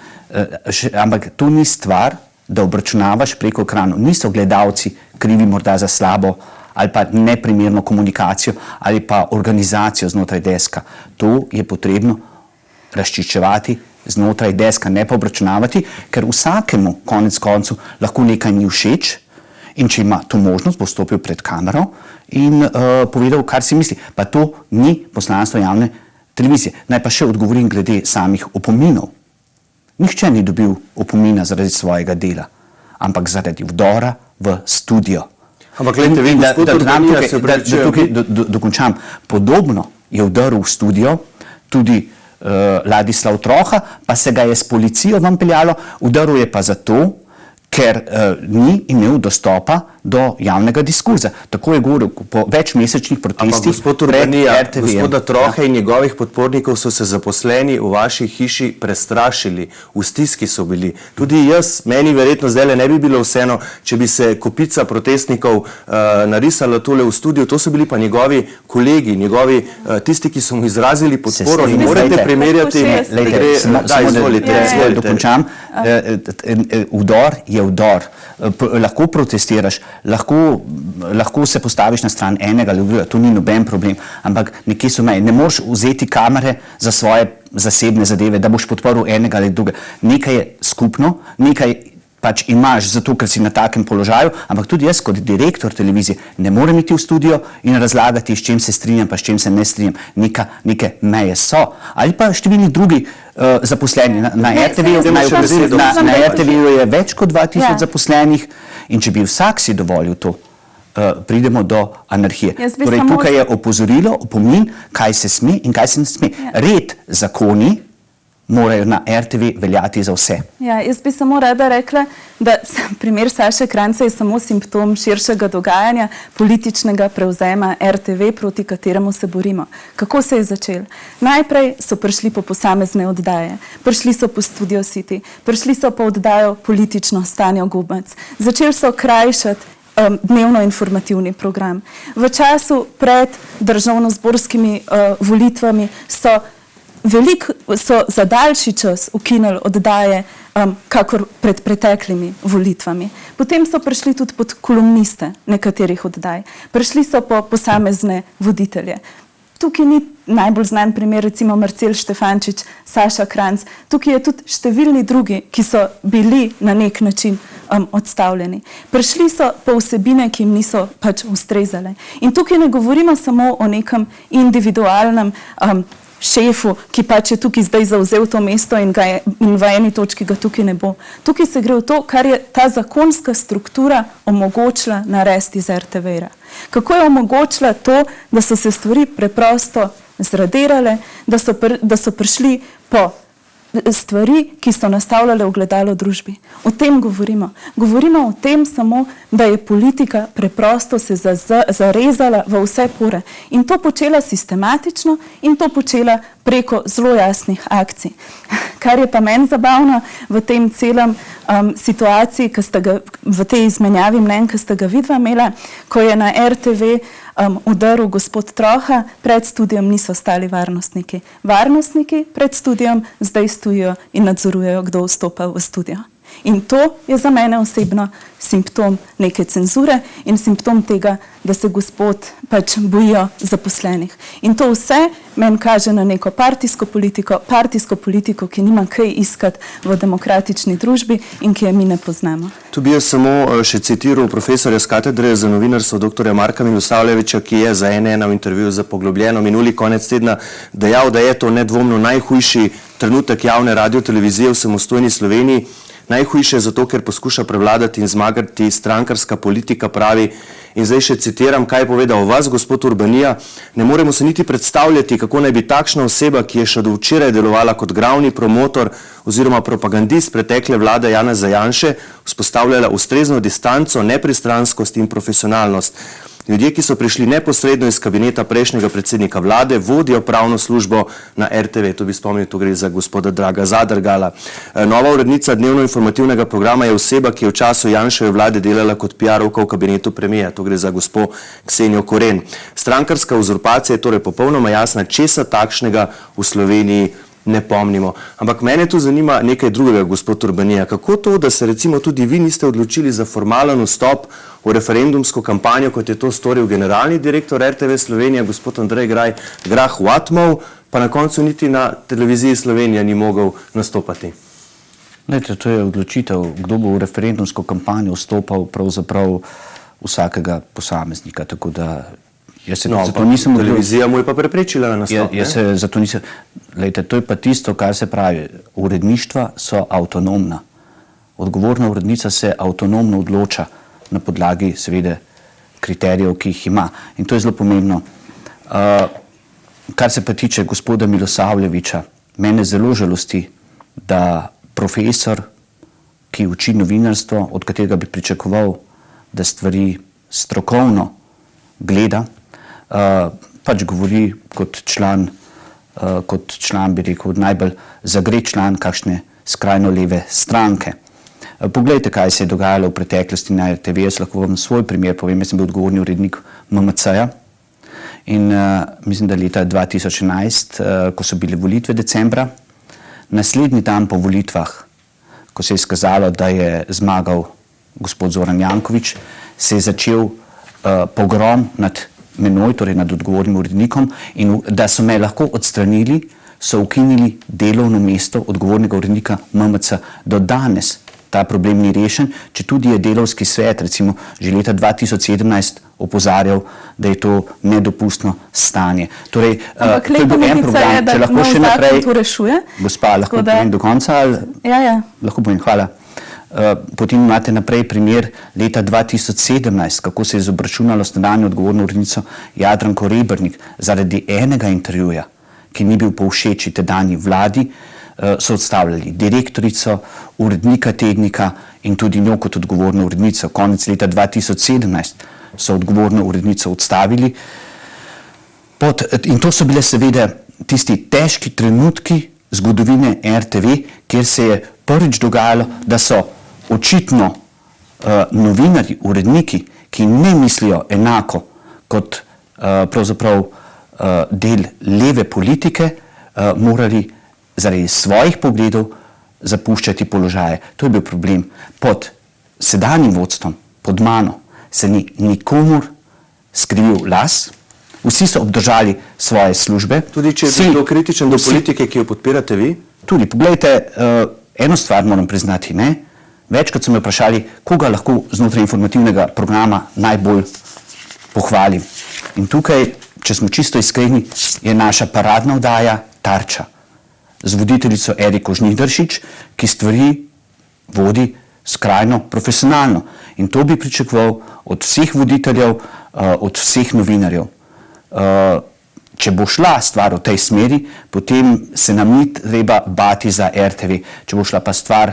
ampak to ni stvar, da obračunavaš preko ekranov. Niso gledalci krivi morda za slabo ali pa neprimerno komunikacijo ali pa organizacijo znotraj deska. To je potrebno razčiščevati znotraj deska, ne pa obračunavati, ker vsakemu konec koncu lahko nekaj ni všeč in če ima to možnost, bo stopil pred kamero in povedal, kar si misli. Pa to ni poslanstvo javne televizije. Naj pa še odgovorim glede samih opominov. Nihče ni dobil opomina zaradi svojega dela, ampak zaradi vdora v studio. Ampak gledajte, vi, gospod Urbanija, se da tukaj dokončam. Podobno je vdrl v studio tudi Ladislav Troha, pa se ga je s policijo vam peljalo, vdrl je pa zato, ker ni imel dostopa do javnega diskurza. Tako je govoril po večmesečnih protestih. Ampak gospod Urbanija, gospoda Trohe in njegovih podpornikov so se zaposleni v vaši hiši prestrašili, v stiski so bili. Tudi jaz, meni verjetno zdaj ne bi bilo vseeno, če bi se kopica protestnikov narisala tole v studiu, to so bili pa njegovi kolegi, njegovi tisti, ki so mu izrazili podporo. Ne morete primerjati. Da, izvolite. Dokončam. Vdor je vdor. Lahko protestiraš, lahko se postaviš na stran enega ali drugega, to ni noben problem, ampak nekje so meje. Ne moreš vzeti kamere za svoje zasebne zadeve, da boš podporil enega ali drugega. Nekaj je skupno, nekaj pač imaš zato, ker si na takem položaju, ampak tudi jaz kot direktor televizije ne morem iti v studio in razlagati, s čim se strinjam, pa s čim se ne strinjam. Neke meje so. Ali pa številni drugi zaposleni. Na RTV-ju je več kot 2000 zaposlenih in če bi vsak si dovolil to, pridemo do anarhije. Torej, tukaj je opozorilo, opomin, kaj se sme in kaj se ne sme. Red, zakoni morajo na RTV veljati za vse. Ja, jaz bi samo rada rekla, da primer Saše Kranjca je samo simptom širšega dogajanja, političnega prevzema RTV, proti kateremu se borimo. Kako se je začel? Najprej so prišli po posamezne oddaje, prišli so po Studio City, prišli so po oddajo Politično Stanjo Gobac, začeli so krajšati dnevno informativni program. V času pred državnozborskimi volitvami so za daljši čas ukinili oddaje, kakor pred preteklimi volitvami. Potem so prišli tudi pod kolumniste nekaterih oddaj. Prišli so po posamezne voditelje. Tukaj ni najbolj znan primer, recimo Marcel Štefančič, Saša Kranjc. Tukaj je tudi številni drugi, ki so bili na nek način odstavljeni. Prišli so po vsebine, ki jim niso pač ustrezale. In tukaj ne govorimo samo o nekem individualnem šefu, ki pač je tukaj zdaj zauzel to mesto in v eni točki ga tukaj ne bo. Tukaj se gre v to, kar je ta zakonska struktura omogočila narediti iz RTV-ja. Kako je omogočila to, da so se stvari preprosto zradirale, da so prišli po stvari, ki so nastavljale ogledalo družbi. O tem govorimo. Govorimo o tem samo, da je politika preprosto se zarezala v vse pore. In to počela sistematično in to počela preko zelo jasnih akcij. Kar je pa meni zabavno v tem celem situaciji, v tej izmenjavi mnenj, ki ste ga vidva imela, ko je na RTV udrl gospod Troha, pred studijem niso stali varnostniki. Varnostniki pred studijem zdaj stojijo in nadzorujejo, kdo vstopa v studio. In to je za mene osebno simptom neke cenzure in simptom tega, da se gospod pač bojijo zaposlenih. In to vse meni kaže na neko partijsko politiko, ki nima kaj iskati v demokratični družbi in ki je mi ne poznamo. Tu bi jaz samo še citiral profesorja z katedre za novinarstvo dr. Marka Milosavljevića, ki je za NN v intervjuju za Poglobljeno minuli konec tedna dejal, da je to nedvomno najhujši trenutek javne radiotelevizije v samostojni Sloveniji. Najhujše je zato, ker poskuša prevladati in zmagati strankarska politika, pravi. In zdaj še citiram, kaj je povedal o vas, gospod Urbanija. Ne moremo se niti predstavljati, kako naj bi takšna oseba, ki je še do včeraj delovala kot glavni promotor oziroma propagandist pretekle vlade Janeza Janše, vzpostavljala ustrezno distanco, nepristranskost in profesionalnost. Ljudje, ki so prišli neposredno iz kabineta prejšnjega predsednika vlade, vodijo pravno službo na RTV. To bi spomnil, tu gre za gospoda Draga Zadrgala. Nova urednica dnevno-informativnega programa je oseba, ki je v času Janševe vlade delala kot PR-ovka v kabinetu premijera. To gre za gospo Ksenijo Koren. Strankarska uzurpacija je torej popolnoma jasna, česa takšnega v Sloveniji ne pomnimo. Ampak mene tu zanima nekaj drugega, gospod Urbanija. Kako to, da se recimo tudi vi niste odločili za formalen vstop v referendumsko kampanjo, kot je to storil generalni direktor RTV Slovenija, gospod Andrej Grah Whatmough, pa na koncu niti na televiziji Slovenija ni mogel nastopati? Lejte, to je odločitev, kdo bo v referendumsko kampanjo vstopal, pravzaprav vsakega posameznika, tako da televizija mu je pa preprečila na nastop. Lejte, to je pa tisto, kar se pravi. Uredništva so avtonomna. Odgovorna urednica se avtonomno odloča na podlagi, seveda, kriterijev, ki jih ima. In to je zelo pomembno. Kar se pa tiče gospoda Milosavljevića, mene zelo žalosti, da profesor, ki uči novinarstvo, od katerega bi pričakoval, da stvari strokovno gleda, pač govori kot član, bi rekel, najbolj zagret član kakšne skrajno leve stranke. Poglejte, kaj se je dogajalo v preteklosti na RTV. Jaz lahko vam svoj primer povem. Jaz sem bil odgovorni urednik MMC-ja in mislim, da leta 2011, ko so bile volitve decembra, naslednji dan po volitvah, ko se je izkazalo, da je zmagal gospod Zoran Janković, se je začel pogrom nad menoj, torej nad odgovornim urednikom, in da so me lahko odstranili, so ukinili delovno mesto odgovornega urednika MMC. Do danes ta problem ni rešen, če tudi je delavski svet, recimo, že leta 2017 opozarjal, da je to nedopustno stanje. Torej, to je bil en program, če lahko še naprej... Gospa, lahko povem do konca? Ja. Lahko povem, hvala. Potem imate naprej primer leta 2017, kako se je izobračunalo s tedanjo odgovorno urednico Jadranko Rebernik zaradi enega intervjuja, ki ni bil povšeči tedanji vladi, so odstavljali direktorico, urednika tednika in tudi njo kot odgovorno urednico. Konec leta 2017 so odgovorno urednico odstavili. In to so bile seveda tisti težki trenutki zgodovine RTV, kjer se je prvič dogajalo, da so očitno novinarji, uredniki, ki ne mislijo enako kot pravzaprav del leve politike, morali zaradi svojih pogledov zapuščati položaje. To je bil problem. Pod sedanjim vodstvom, pod mano, se ni nikomur skrivil las, vsi so obdržali svoje službe. Tudi če je bil kritičen do politike, ki jo podpirate vi? Tudi, poglejte, eno stvar moram priznati, ne? Večkrat so me vprašali, koga lahko znotraj informativnega programa najbolj pohvalim. In tukaj, če smo čisto iskreni, je naša paradna oddaja Tarča z voditeljico Eriko Žnidaršič, ki stvari vodi skrajno profesionalno. In to bi pričakoval od vseh voditeljev, od vseh novinarjev. Če bo šla stvar v tej smeri, potem se nam ni treba bati za RTV. Če bo šla pa stvar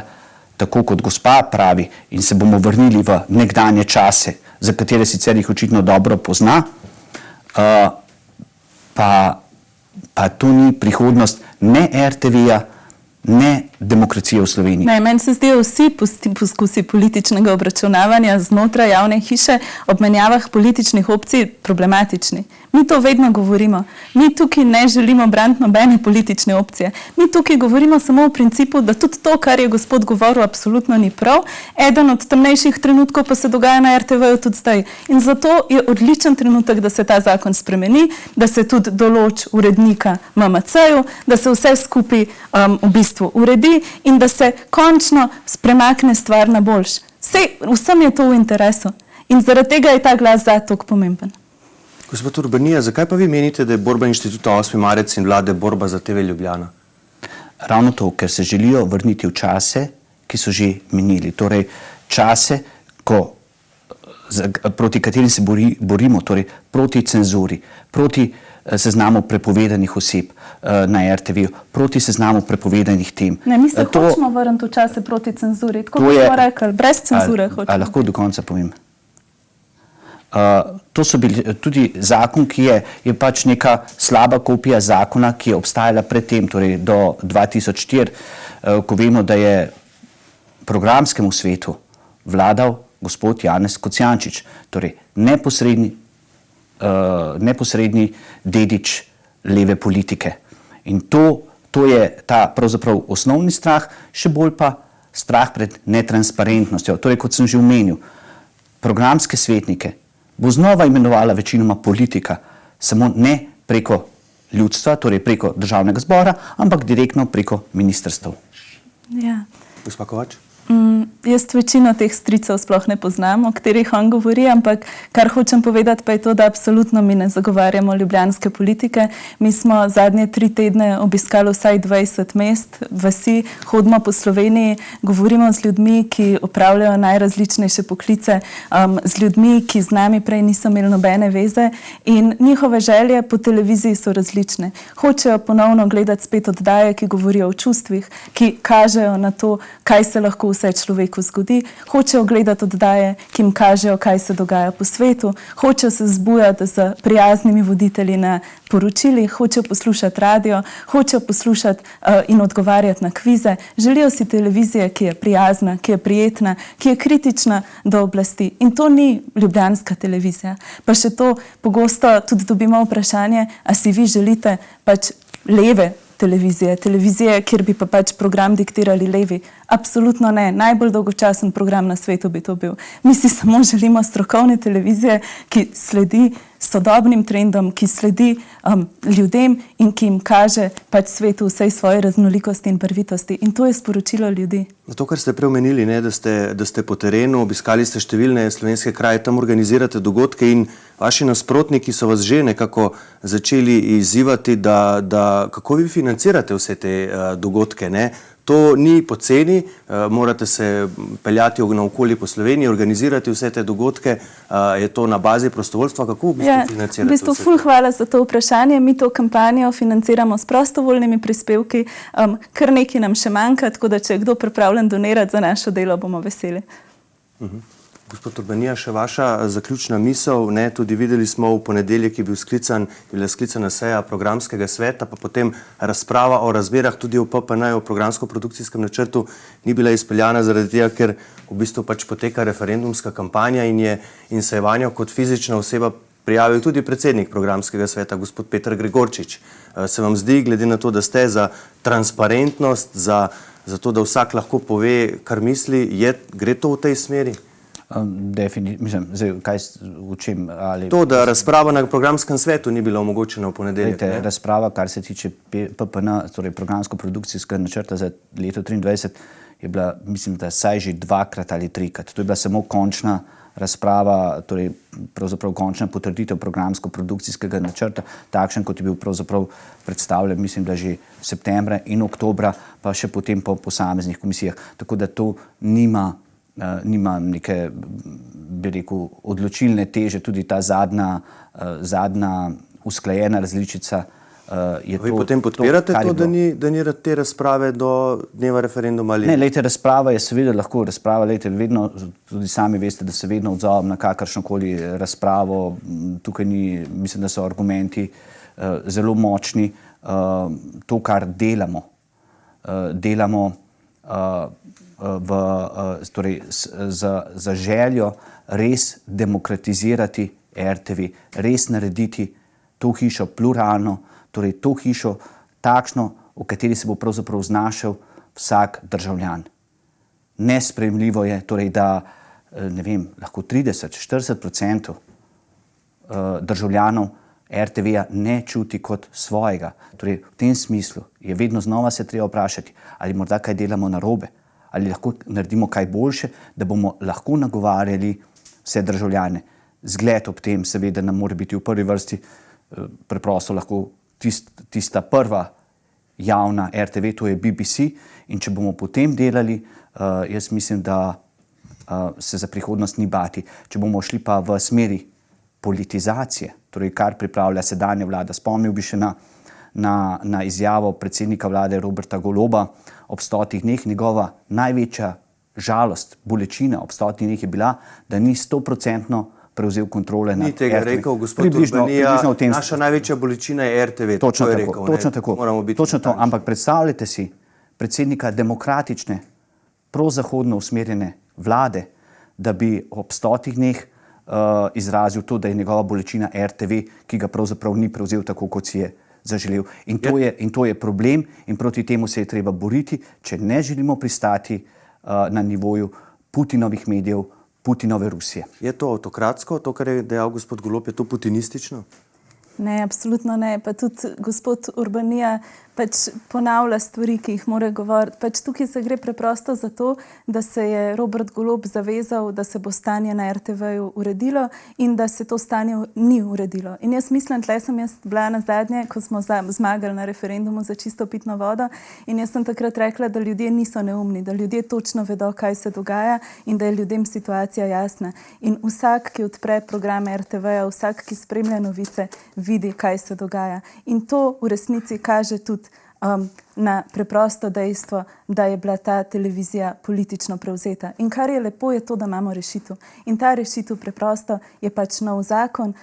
tako, kot gospa pravi, in se bomo vrnili v nekdanje čase, za katere sicer jih očitno dobro pozna, pa to ni prihodnost ne RTV-ja, ne demokracije v Sloveniji. Ne, meni se zdijo vsi poskusi političnega obračunavanja znotraj javne hiše ob menjavah političnih opcij problematični. Mi to vedno govorimo. Mi tukaj ne želimo braniti nobene politične opcije. Mi tukaj govorimo samo o principu, da tudi to, kar je gospod govoril, absolutno ni prav. Eden od temnejših trenutkov pa se dogaja na RTV-ju tudi zdaj. In zato je odličen trenutek, da se ta zakon spremeni, da se tudi določi urednika MMC-ju, da se vse skupaj v bistvu uredi in da se končno premakne stvar na boljš. Vsem je to v interesu in zaradi tega je ta glas za tako pomemben. Gospod Urbanija, zakaj pa vi menite, da je borba Inštituta 8. marec in vlade borba za TV Ljubljana? Ravno to, ker se želijo vrniti v čase, ki so že minili. Torej, čase, proti katerim se borimo, torej proti cenzuri, proti seznamu prepovedanih oseb na RTV-ju, proti seznamu prepovedanih tem. Ne, mi se hočemo vrniti v čase proti cenzuri. Tako bi smo rekli, brez cenzure hočemo. Lahko do konca povem. To so bili tudi zakon, ki je pač neka slaba kopija zakona, ki je obstajala predtem, torej do 2004, ko vemo, da je programskemu svetu vladal gospod Janez Kocijančič, torej neposredni dedič leve politike. In to je ta pravzaprav osnovni strah, še bolj pa strah pred netransparentnostjo. Torej, kot sem že omenil, programske svetnike bo znova imenovala večinoma politika, samo ne preko ljudstva, torej preko državnega zbora, ampak direktno preko ministrstev. Ja. Gospa Kovač? Jaz večino teh stricev sploh ne poznam, o katerih on govori, ampak kar hočem povedati pa je to, da absolutno mi ne zagovarjamo ljubljanske politike. Mi smo zadnje 3 tedne obiskali vsaj 20 mest, vasi, hodimo po Sloveniji, govorimo z ljudmi, ki opravljajo najrazličnejše poklice, z ljudmi, ki z nami prej niso imeli nobene veze in njihove želje po televiziji so različne. Hočejo ponovno gledati spet oddaje, ki govorijo o čustvih, ki kažejo na to, kaj se lahko vse človeku zgodi, hočejo gledati oddaje, ki jim kažejo, kaj se dogaja po svetu, hočejo se zbujati z prijaznimi voditelji na poročilih, hočejo poslušati radio, hočejo poslušati in odgovarjati na kvize. Želijo si televizije, ki je prijazna, ki je prijetna, ki je kritična do oblasti. In to ni ljubljanska televizija. Pa še to pogosto tudi dobimo vprašanje, a si vi želite pač leve televizije, kjer bi pa pač program diktirali levi. Absolutno ne. Najbolj dolgočasen program na svetu bi to bil. Mi si samo želimo strokovne televizije, ki sledi sodobnim trendom, ki sledi ljudem in ki jim kaže pač svetu vsej svoje raznolikosti in prvitosti. In to je sporočilo ljudi. To, kar ste preomenili, da ste po terenu, obiskali ste številne slovenske kraje, tam organizirate dogodke in vaši nasprotniki so vas že nekako začeli izzivati, da kako vi financirate vse te dogodke, ne? To ni poceni, morate se peljati naokoli po Sloveniji, organizirati vse te dogodke, je to na bazi prostovoljstva, kako v bistvu financirate? V bistvu ful hvala za to vprašanje, mi to kampanjo financiramo s prostovoljnimi prispevki, kar nekaj nam še manjka, tako da če je kdo pripravljen donirati za našo delo, bomo veseli. Gospod Urbanija, še vaša zaključna misel, tudi videli smo v ponedeljek je bila sklicana seja programskega sveta, pa potem razprava o razmerah tudi v PPN-ju, o programsko-produkcijskem načrtu, ni bila izpeljana zaradi tega, ker v bistvu pač poteka referendumska kampanja in se je vanjo kot fizična oseba prijavil tudi predsednik programskega sveta, gospod Peter Gregorčič. Se vam zdi, glede na to, da ste za transparentnost, za to, da vsak lahko pove, kar misli, gre to v tej smeri? Mislim, kaj učim? To, da razprava na programskem svetu ni bila omogočena v ponedeljek. Razprava, kar se tiče PPN, torej programsko-produkcijskega načrta za leto 2023, je bila, mislim, da saj že 2-krat ali 3-krat. To je bila samo končna razprava, torej pravzaprav končna potrditev programsko-produkcijskega načrta, takšen, kot je bil pravzaprav predstavljen, mislim, da že septembra in oktobra, pa še potem po posameznih komisijah. Tako da to nima neke, bi rekel, odločilne teže, tudi ta zadnja usklajena različica je to. Vi potem podpirate to, da ni te razprave do dneva referenduma? Ne, lejte, razprava je seveda lahko razprava, lejte, vedno, tudi sami veste, da se vedno odzovem na kakršnokoli razpravo, tukaj ni, mislim, da so argumenti zelo močni. To, kar delamo torej za željo res demokratizirati RTV, res narediti to hišo pluralno, torej to hišo takšno, v kateri se bo pravzaprav znašel vsak državljan. Nesprejemljivo je, torej, da ne vem, lahko 30–40% državljanov RTV-ja ne čuti kot svojega. Torej, v tem smislu je vedno znova se treba vprašati, ali morda kaj delamo narobe, ali lahko naredimo kaj boljše, da bomo lahko nagovarjali vse državljane. Zgled ob tem seveda nam mora biti v prvi vrsti preprosto lahko tista prva javna RTV, to je BBC, in če bomo potem delali, jaz mislim, da se za prihodnost ni bati. Če bomo šli pa v smeri politizacije, torej kar pripravlja sedanja vlada, spomnil bi še na izjavo predsednika vlade Roberta Goloba ob 100 dneh. Njegova največja žalost, bolečina ob 100 dneh je bila, da ni 100% prevzel kontrole nad RTV. Ni tega rekel gospod Urbanija, naša največja bolečina je RTV. Točno tako. Točno to, ampak predstavljajte si predsednika demokratične, prozahodno usmerjene vlade, da bi ob 100 dneh izrazil to, da je njegova bolečina RTV, ki ga pravzaprav ni prevzel tako, kot si je zaželel. In to je problem in proti temu se je treba boriti, če ne želimo pristati na nivoju Putinovih medijev, Putinove Rusije. Je to avtokratsko, to, kar je dejal gospod Golob, je to putinistično? Ne, absolutno ne. Pa tudi gospod Urbanija pač ponavlja stvari, ki jih mora govoriti. Pač tukaj se gre preprosto za to, da se je Robert Golob zavezal, da se bo stanje na RTV-ju uredilo in da se to stanje ni uredilo. In jaz mislim, tle sem jaz bila na zadnje, ko smo zmagali na referendumu za čisto pitno vodo, in jaz sem takrat rekla, da ljudje niso neumni, da ljudje točno vedo, kaj se dogaja in da je ljudem situacija jasna. In vsak, ki odpre program RTV-ja, vsak, ki spremlja novice, vidi, kaj se dogaja. In to v resnici kaže tudi na preprosto dejstvo, da je bila ta televizija politično prevzeta. In kar je lepo, je to, da imamo rešitev. In ta rešitev preprosto je pač nov zakon,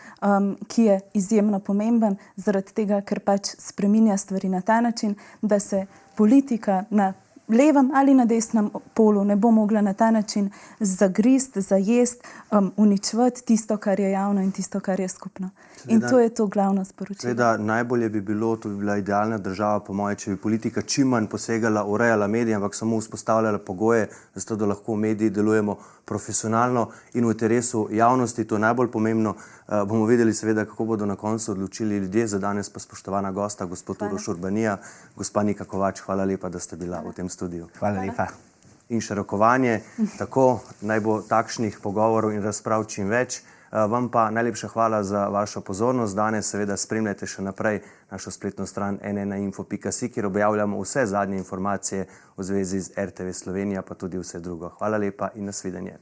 ki je izjemno pomemben, zaradi tega, ker pač spreminja stvari na ta način, da se politika na levem ali na desnem polu ne bo mogla na ta način zagristi, zajesti, uničevati tisto, kar je javno in tisto, kar je skupno. In to je to glavno sporočilo. Seveda, najbolje bi bilo, to bi bila idealna država, po moje, če bi politika čim manj posegala, urejala medije, ampak samo vzpostavljala pogoje, zato da lahko v mediji delujemo profesionalno in v interesu javnosti. To je najbolj pomembno. Bomo videli seveda, kako bodo na koncu odločili ljudje. Za danes pa spoštovana gosta, gospod Uroš Urbanija, gospa Nika Kovač, hvala lepa, da ste bila v tem studiu. Hvala lepa. In še rokovanje, tako naj bo takšnih pogovorov in razprav čim več. Vam pa najlepša hvala za vašo pozornost. Danes seveda spremljajte še naprej našo spletno stran n1info.si, kjer objavljamo vse zadnje informacije v zvezi z RTV Slovenija, pa tudi vse drugo. Hvala lepa in nasvidenje.